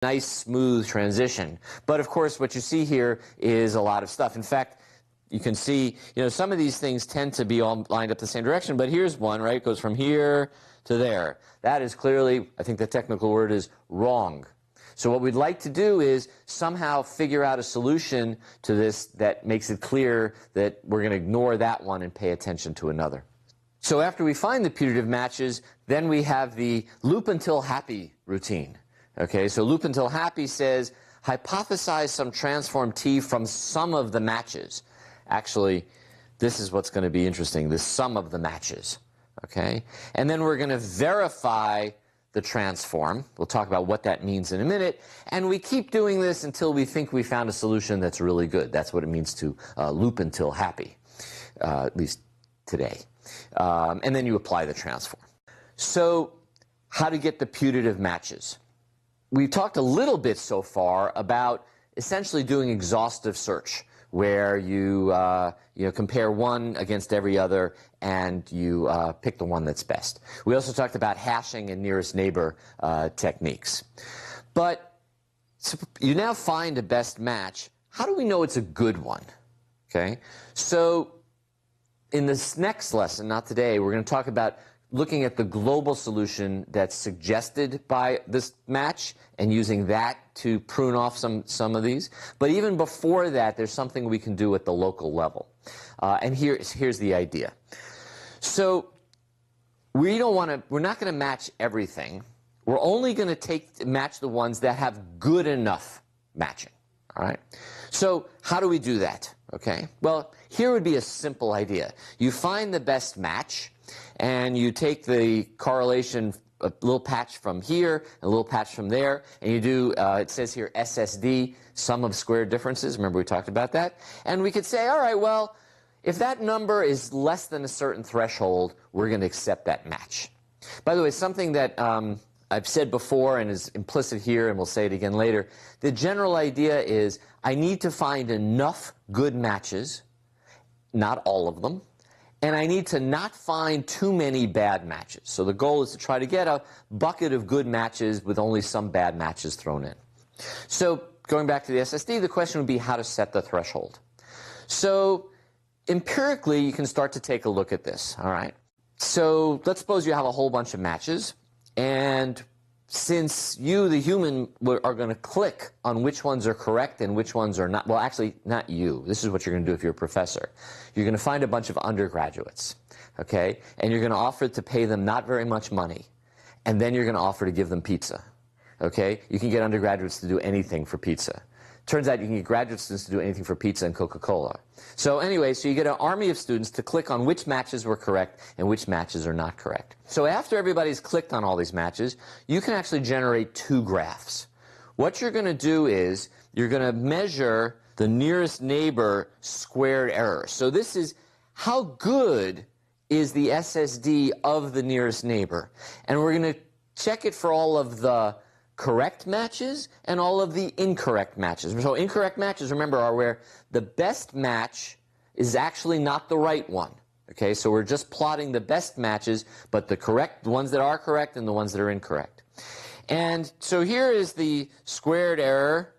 nice, smooth transition. But of course, what you see here is a lot of stuff. In fact, you can see, some of these things tend to be all lined up the same direction, but here's one, right? It goes from here to there. That is clearly, I think the technical word is wrong. So what we'd like to do is somehow figure out a solution to this that makes it clear that we're going to ignore that one and pay attention to another. So after we find the putative matches, then we have the loop until happy routine. Okay, so loop until happy says hypothesize some transform T from some of the matches. Actually, this is what's going to be interesting, the sum of the matches. Okay, and then we're going to verify the transform. We'll talk about what that means in a minute. And we keep doing this until we think we found a solution that's really good. That's what it means to loop until happy, at least today. And then you apply the transform. So how to get the putative matches? We've talked a little bit so far about essentially doing exhaustive search, where you compare one against every other and you pick the one that's best. We also talked about hashing and nearest neighbor techniques. But so you now find a best match. How do we know it's a good one? Okay, so in this next lesson, not today, we're going to talk about looking at the global solution that's suggested by this match and using that to prune off some of these. But even before that, there's something we can do at the local level. And here's the idea. So we're not going to match everything. We're only going to match the ones that have good enough matching. All right? So how do we do that? Okay? Well, here would be a simple idea. You find the best match, and you take the correlation, a little patch from here, a little patch from there, and you do, it says here SSD, sum of squared differences. Remember we talked about that? And we could say, all right, well, if that number is less than a certain threshold, we're going to accept that match. By the way, something that I've said before and is implicit here, and we'll say it again later, the general idea is I need to find enough good matches, not all of them, and I need to not find too many bad matches. So the goal is to try to get a bucket of good matches with only some bad matches thrown in. So going back to the SSD, the question would be how to set the threshold. So empirically, you can start to take a look at this, all right? So let's suppose you have a whole bunch of matches, and since you, the human, are going to click on which ones are correct and which ones are not, well, actually, not you. This is what you're going to do if you're a professor. You're going to find a bunch of undergraduates, okay? And you're going to offer to pay them not very much money. And then you're going to offer to give them pizza, okay? You can get undergraduates to do anything for pizza. Turns out you can get graduate students to do anything for pizza and Coca-Cola. So anyway, so you get an army of students to click on which matches were correct and which matches are not correct. So after everybody's clicked on all these matches, you can actually generate two graphs. What you're going to do is you're going to measure the nearest neighbor squared error. So this is how good is the SSD of the nearest neighbor. And we're going to check it for all of the correct matches and all of the incorrect matches. So incorrect matches, remember, are where the best match is actually not the right one. Okay, so we're just plotting the best matches, but the ones that are correct and the ones that are incorrect. And so here is the squared error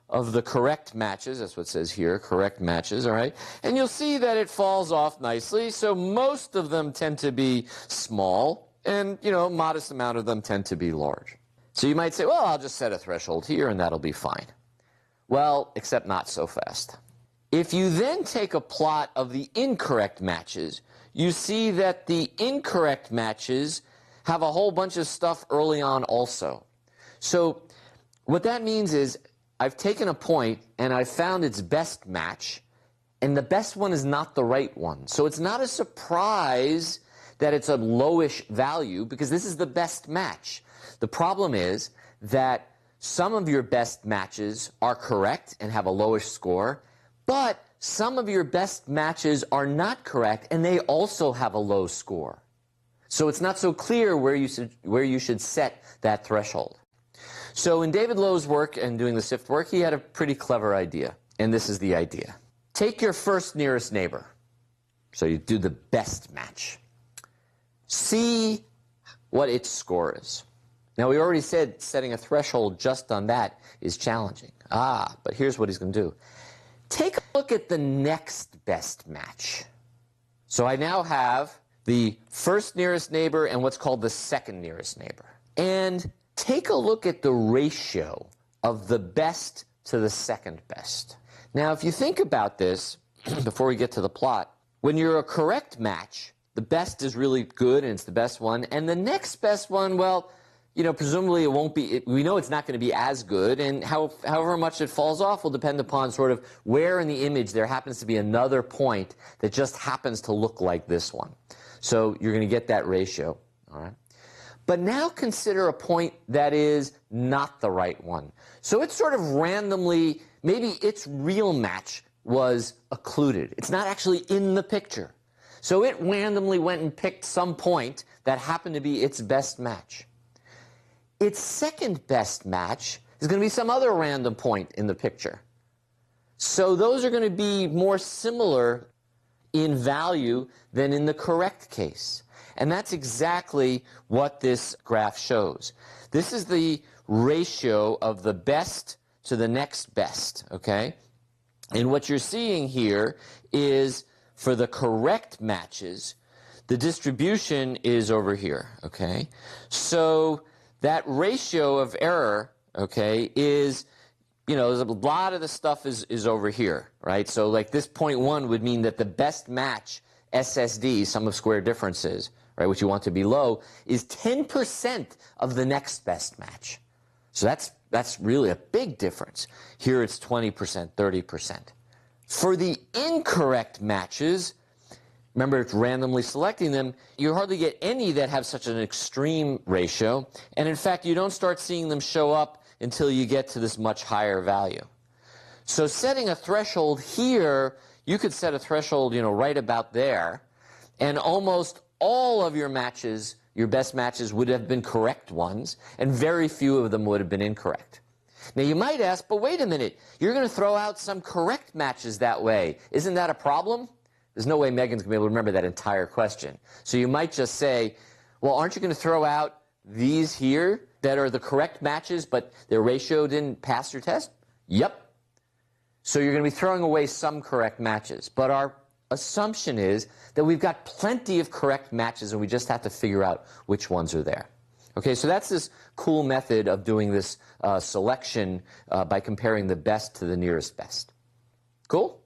of the correct matches. That's what it says here, correct matches, all right? And you'll see that it falls off nicely. So most of them tend to be small, and, a modest amount of them tend to be large. So you might say, well, I'll just set a threshold here and that'll be fine. Well, except not so fast. If you then take a plot of the incorrect matches, you see that the incorrect matches have a whole bunch of stuff early on also. So what that means is I've taken a point and I've found its best match, and the best one is not the right one. So it's not a surprise that it's a lowish value because this is the best match. The problem is that some of your best matches are correct and have a lowish score, but some of your best matches are not correct and they also have a low score. So it's not so clear where you should set that threshold. So in David Lowe's work and doing the SIFT work, he had a pretty clever idea, and this is the idea. Take your first nearest neighbor. So you do the best match. See what its score is. Now, we already said setting a threshold just on that is challenging. But here's what he's going to do. Take a look at the next best match. So I now have the first nearest neighbor and what's called the second nearest neighbor. And take a look at the ratio of the best to the second best. Now, if you think about this, before we get to the plot, when you're a correct match, the best is really good and it's the best one, and the next best one, well, you know, presumably it won't be, we know it's not going to be as good, and however much it falls off will depend upon sort of where in the image there happens to be another point that just happens to look like this one. So you're going to get that ratio, all right? But now consider a point that is not the right one. So it's sort of randomly, maybe its real match was occluded. It's not actually in the picture. So it randomly went and picked some point that happened to be its best match. Its second best match is going to be some other random point in the picture. So those are going to be more similar in value than in the correct case. And that's exactly what this graph shows. This is the ratio of the best to the next best, okay? And what you're seeing here is for the correct matches, the distribution is over here, okay? So that ratio of error, okay, is, you know, a lot of the stuff is over here, right? So like this 0.1 would mean that the best match, SSD, sum of square differences, right, which you want to be low, is 10% of the next best match. So that's really a big difference. Here it's 20%, 30%. For the incorrect matches, remember, it's randomly selecting them, you hardly get any that have such an extreme ratio, and in fact, you don't start seeing them show up until you get to this much higher value. So setting a threshold here, you could set a threshold, you know, right about there, and almost all of your matches, your best matches, would have been correct ones, and very few of them would have been incorrect. Now, you might ask, but wait a minute, you're going to throw out some correct matches that way. Isn't that a problem? There's no way Megan's going to be able to remember that entire question. So you might just say, well, aren't you going to throw out these here that are the correct matches, but their ratio didn't pass your test? Yep. So you're going to be throwing away some correct matches. But our assumption is that we've got plenty of correct matches, and we just have to figure out which ones are there. Okay, so that's this cool method of doing this selection by comparing the best to the nearest best. Cool?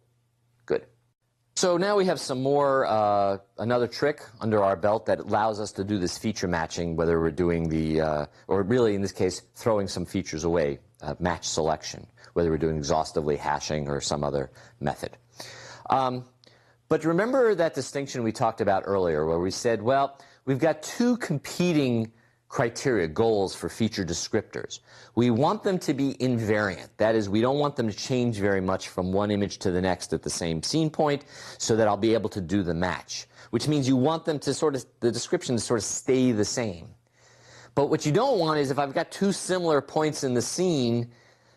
Good. So now we have some more, another trick under our belt that allows us to do this feature matching, whether we're doing the, or really in this case, throwing some features away, match selection, whether we're doing exhaustively hashing or some other method. But remember that distinction we talked about earlier where we said, well, we've got two competing criteria, goals for feature descriptors. We want them to be invariant. That is, we don't want them to change very much from one image to the next at the same scene point so that I'll be able to do the match, which means you want them to sort of, the description to sort of stay the same. But what you don't want is if I've got two similar points in the scene,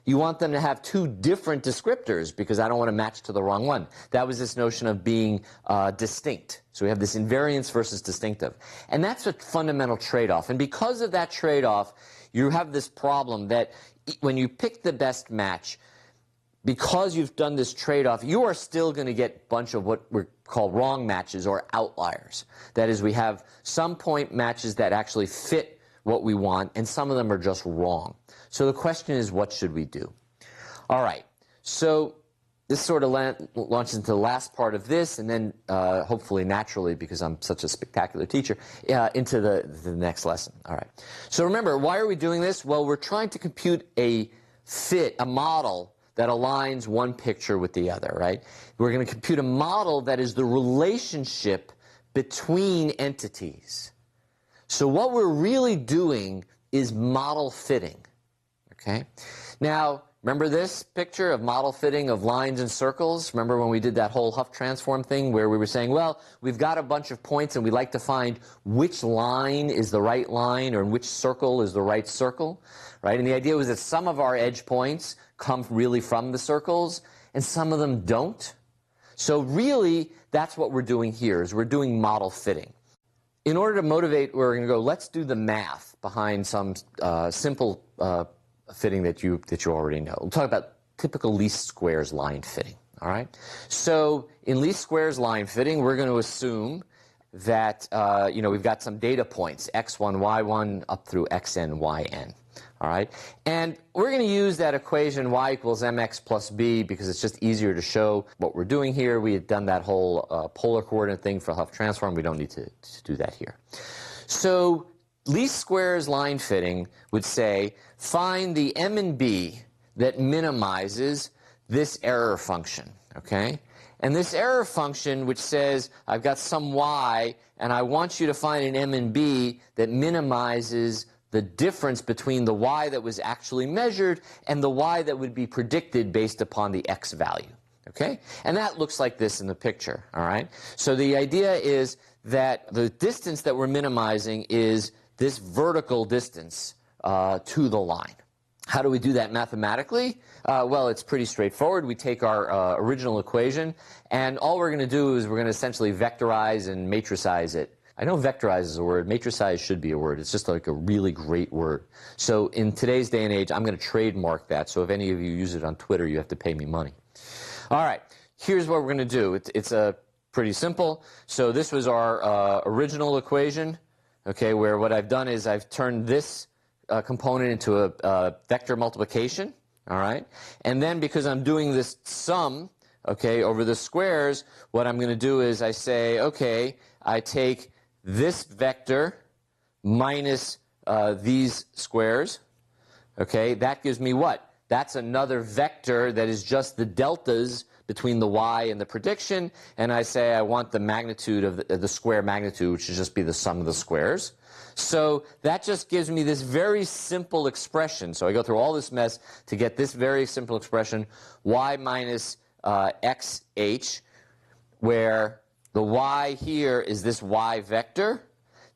you want them to have two different descriptors because I don't want to match to the wrong one. That was this notion of being distinct. So we have this invariance versus distinctive. And that's a fundamental trade-off. And because of that trade-off, you have this problem that when you pick the best match, because you've done this trade-off, you are still going to get a bunch of what we call wrong matches or outliers. That is, we have some point matches that actually fit what we want, and some of them are just wrong. So the question is, what should we do? All right, so this sort of launches into the last part of this, and then hopefully naturally, because I'm such a spectacular teacher, into the next lesson. All right. So remember, why are we doing this? Well, we're trying to compute a model that aligns one picture with the other, right? We're going to compute a model that is the relationship between entities. So what we're really doing is model fitting, okay? Now, remember this picture of model fitting of lines and circles? Remember when we did that whole Huff transform thing where we were saying, well, we've got a bunch of points and we'd like to find which line is the right line or which circle is the right circle, right? And the idea was that some of our edge points come really from the circles and some of them don't. So really, that's what we're doing here, is we're doing model fitting. In order to motivate, we're going to go, let's do the math. behind some simple fitting that you already know. We'll talk about typical least squares line fitting. All right. So in least squares line fitting, we're going to assume that we've got some data points x1, y1 up through xn, yn. All right. And we're going to use that equation y equals mx plus b because it's just easier to show what we're doing here. We had done that whole polar coordinate thing for Huff transform. We don't need to do that here. So least squares line fitting would say find the m and b that minimizes this error function, okay? And this error function which says I've got some y and I want you to find an m and b that minimizes the difference between the y that was actually measured and the y that would be predicted based upon the x value, okay? And that looks like this in the picture, all right? So the idea is that the distance that we're minimizing is this vertical distance to the line. How do we do that mathematically? Well, it's pretty straightforward. We take our original equation, and all we're going to do is we're going to essentially vectorize and matricize it. I know vectorize is a word. Matricize should be a word. It's just like a really great word. So in today's day and age, I'm going to trademark that. So if any of you use it on Twitter, you have to pay me money. All right. Here's what we're going to do. It's pretty simple. So this was our original equation, okay, where what I've done is I've turned this component into a vector multiplication, all right? And then because I'm doing this sum, okay, over the squares, what I'm going to do is I say, okay, I take this vector minus these squares, okay? That gives me what? That's another vector that is just the deltas between the y and the prediction, and I say I want the magnitude of the square magnitude, which should just be the sum of the squares. So that just gives me this very simple expression. So I go through all this mess to get this very simple expression, y minus xh, where the y here is this y vector.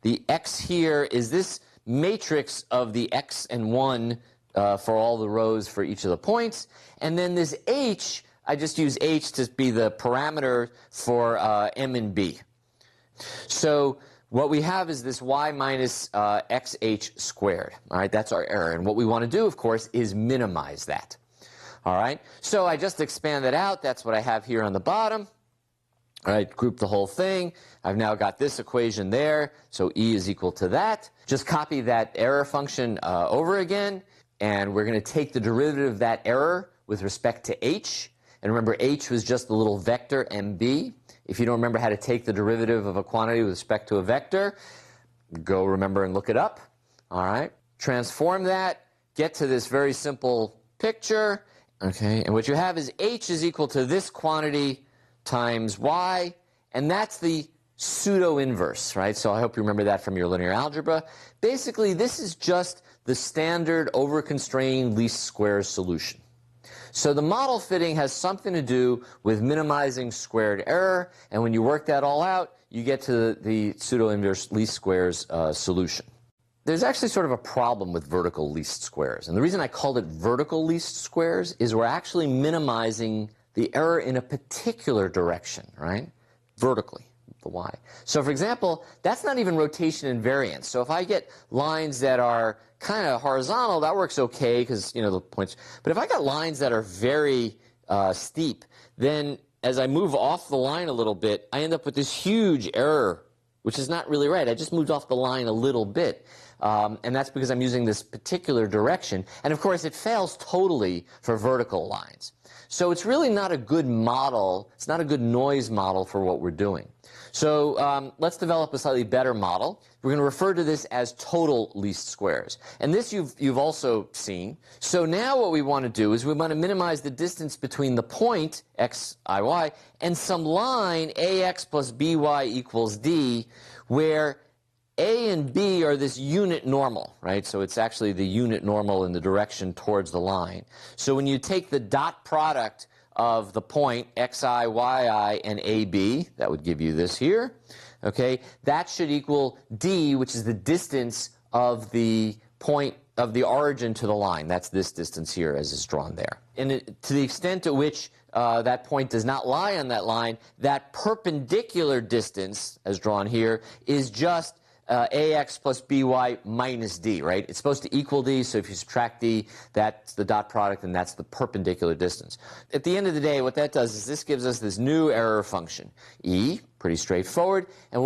The x here is this matrix of the x and 1 for all the rows for each of the points. And then this h, I just use h to be the parameter for m and b. So what we have is this y minus xh squared. All right, that's our error. And what we want to do, of course, is minimize that. All right, so I just expand that out. That's what I have here on the bottom. All right, group the whole thing. I've now got this equation there, so E is equal to that. Just copy that error function over again, and we're going to take the derivative of that error with respect to h. And remember, h was just the little vector mb. If you don't remember how to take the derivative of a quantity with respect to a vector, go remember and look it up. All right, transform that, get to this very simple picture. Okay, and what you have is h is equal to this quantity times y, and that's the pseudo-inverse, right? So I hope you remember that from your linear algebra. Basically, this is just the standard over-constrained least squares solution. So the model fitting has something to do with minimizing squared error, and when you work that all out, you get to the pseudo-inverse least squares solution. There's actually sort of a problem with vertical least squares, and the reason I called it vertical least squares is we're actually minimizing the error in a particular direction, right? Vertically, the y. So for example, that's not even rotation and variance. So if I get lines that are kind of horizontal, that works okay because, you know, the points. But if I got lines that are very steep, then as I move off the line a little bit, I end up with this huge error, which is not really right. I just moved off the line a little bit. And that's because I'm using this particular direction. And of course, it fails totally for vertical lines. So it's really not a good model. It's not a good noise model for what we're doing. So let's develop a slightly better model. We're going to refer to this as total least squares. And this you've also seen. So now what we want to do is we want to minimize the distance between the point, x, I, y, and some line, ax plus by equals d, where A and B are this unit normal, right? So it's actually the unit normal in the direction towards the line. So when you take the dot product of the point xi, yi, and ab, that would give you this here, okay? That should equal d, which is the distance of the point of the origin to the line. That's this distance here as is drawn there. And to the extent to which that point does not lie on that line, that perpendicular distance, as drawn here, is just ax plus by minus d, right? It's supposed to equal d, so if you subtract d, that's the dot product, and that's the perpendicular distance. At the end of the day, what that does is this gives us this new error function. E, pretty straightforward, and